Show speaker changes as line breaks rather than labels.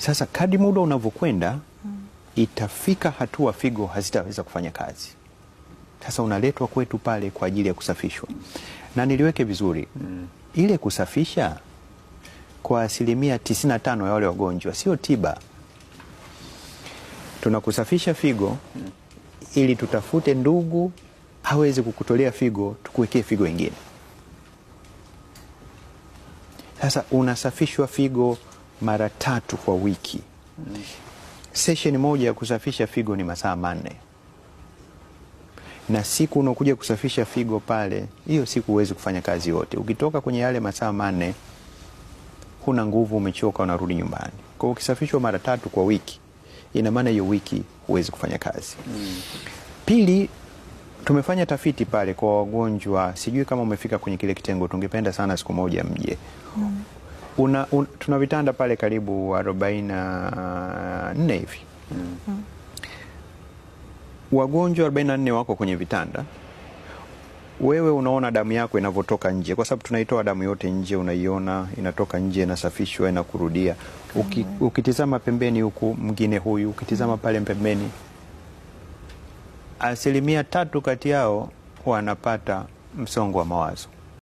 Sasa kadri muda unavyokwenda itafika hatua figo hazitaweza kufanya kazi. Sasa unaletwa kwetu pale kwa ajili ya kusafishwa. Na niliweke vizuri, ile kusafisha kwa 95% ya wale wagonjwa sio tiba. Tunakusafisha figo ili tutafute ndugu hawezi kukutolea figo, tukuwekee figo ingine. Sasa unasafishwa figo mara 3 kwa wiki. Session moja ya kusafisha figo ni masaa 4. Na siku unakuja kusafisha figo pale, hiyo siku huwezi kufanya kazi yote. Ukitoka kwenye yale masaa 4, huna nguvu, umechoka, unarudi nyumbani. Kwa ukisafishwa mara 3 kwa wiki, ina maana hiyo wiki huwezi kufanya kazi. Pili, tumefanya tafiti pale kwa wagonjwa, sijui kama umefika kwenye kile kitengo, tungependa sana siku moja mje. Tuna vitanda pale karibu 44 hivi. Wagonjwa 44 wako kwenye vitanda. Wewe unaona damu yako inavyotoka nje, kwa sababu tunaitoa damu yote nje, unaiona inatoka nje, inasafishwa, inakurudia. Ukitizama pembeni huku mwingine huyu, ukitizama pale pembeni, 3% kati yao wanapata msongo wa mawazo.